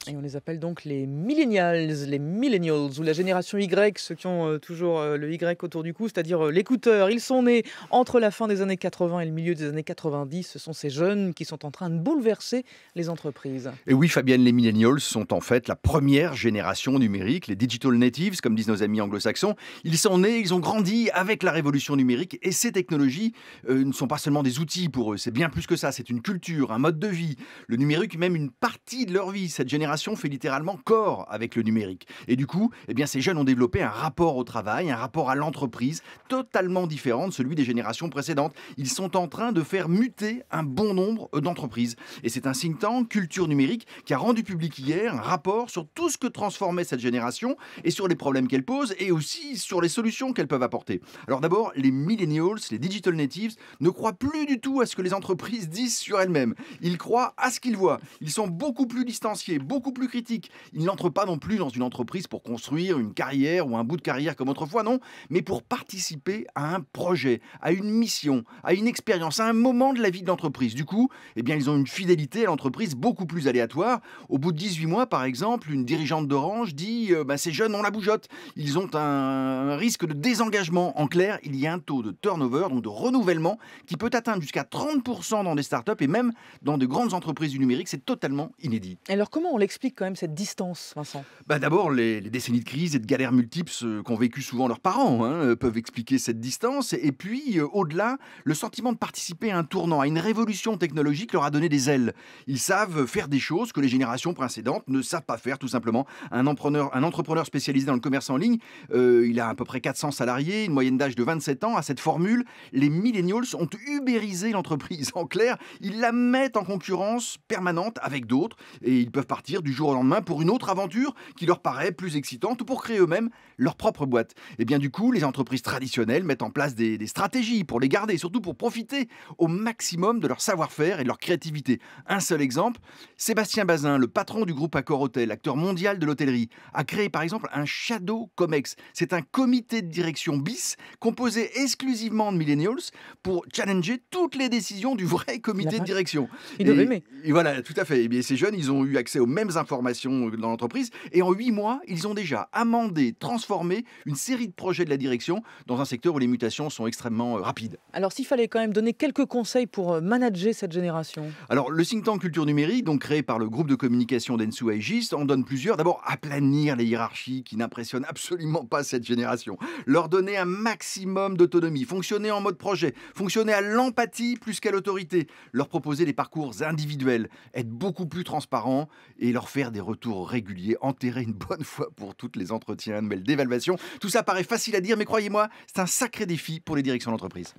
Et on les appelle donc les millennials ou la génération Y, ceux qui ont toujours le Y autour du cou, c'est-à-dire l'écouteur. Ils sont nés entre la fin des années 80 et le milieu des années 90. Ce sont ces jeunes qui sont en train de bouleverser les entreprises. Et oui, Fabienne, les millennials sont en fait la première génération numérique, les digital natives, comme disent nos amis anglo-saxons. Ils sont nés, ils ont grandi avec la révolution numérique et ces technologies ne sont pas seulement des outils pour eux, c'est bien plus que ça, c'est une culture, un mode de vie. Le numérique, même une partie de leur vie. Cette génération fait littéralement corps avec le numérique. Et du coup, eh bien, ces jeunes ont développé un rapport au travail, un rapport à l'entreprise totalement différent de celui des générations précédentes. Ils sont en train de faire muter un bon nombre d'entreprises. Et c'est un think tank, Culture Numérique, qui a rendu public hier un rapport sur tout ce que transformait cette génération et sur les problèmes qu'elle pose et aussi sur les solutions qu'elles peuvent apporter. Alors d'abord, les millennials, les digital natives, ne croient plus du tout à ce que les entreprises disent sur elles-mêmes. Ils croient à ce qu'ils voient. Ils sont beaucoup plus distanciés, beaucoup plus critiques. Ils n'entrent pas non plus dans une entreprise pour construire une carrière ou un bout de carrière comme autrefois, non, mais pour participer à un projet, à une mission, à une expérience, à un moment de la vie de l'entreprise. Du coup, eh bien, ils ont une fidélité à l'entreprise beaucoup plus aléatoire. Au bout de 18 mois, par exemple, une dirigeante d'Orange dit ces jeunes ont la bougeotte. Ils ont un risque de désengagement. En clair, il y a un taux de turnover, donc de renouvellement, qui peut atteindre jusqu'à 30% dans des startups et même dans de grandes entreprises du numérique. C'est totalement inédit. Alors comment on l'explique quand même cette distance, Vincent? D'abord, les décennies de crise et de galères multiples qu'ont vécu souvent leurs parents peuvent expliquer cette distance. Et puis, au-delà, le sentiment de participer à un tournant, à une révolution technologique leur a donné des ailes. Ils savent faire des choses que les générations précédentes ne savent pas faire, tout simplement. Un entrepreneur spécialisé dans le commerce en ligne, il a à peu près 400 salariés, une moyenne d'âge de 27 ans. À cette formule, les millennials ont ubérisé l'entreprise. En clair, ils la mettent en concurrence permanente avec d'autres et ils peuvent partir du jour au lendemain pour une autre aventure qui leur paraît plus excitante ou pour créer eux-mêmes leur propre boîte. Et bien du coup, les entreprises traditionnelles mettent en place des stratégies pour les garder et surtout pour profiter au maximum de leur savoir-faire et de leur créativité. Un seul exemple, Sébastien Bazin, le patron du groupe Accor Hotel, acteur mondial de l'hôtellerie, a créé par exemple un Shadow Comex. C'est un comité de direction bis composé exclusivement de millennials pour challenger toutes les décisions du vrai La comité de vache, direction. ils doivent aimer. Et voilà, tout à fait. Eh bien, ces jeunes, ils ont eu accès aux mêmes informations dans l'entreprise et en 8 mois, ils ont déjà amendé, transformé une série de projets de la direction dans un secteur où les mutations sont extrêmement rapides. Alors s'il fallait quand même donner quelques conseils pour manager cette génération. Alors, le think tank Culture Numérique, donc créé par le groupe de communication d'Ensu Aegis, en donne plusieurs. D'abord, aplanir les hiérarchies qui n'impressionnent absolument pas cette génération. Leur donner un maximum d'autonomie, fonctionner en mode projet, fonctionner à l'empathie plus qu'à l'autorité, leur proposer des parcours individuels, être beaucoup plus transparent et leur faire des retours réguliers, enterrer une bonne fois pour toutes les entretiens annuels d'évaluation. Tout ça paraît facile à dire, mais croyez-moi, c'est un sacré défi pour les directions d'entreprise.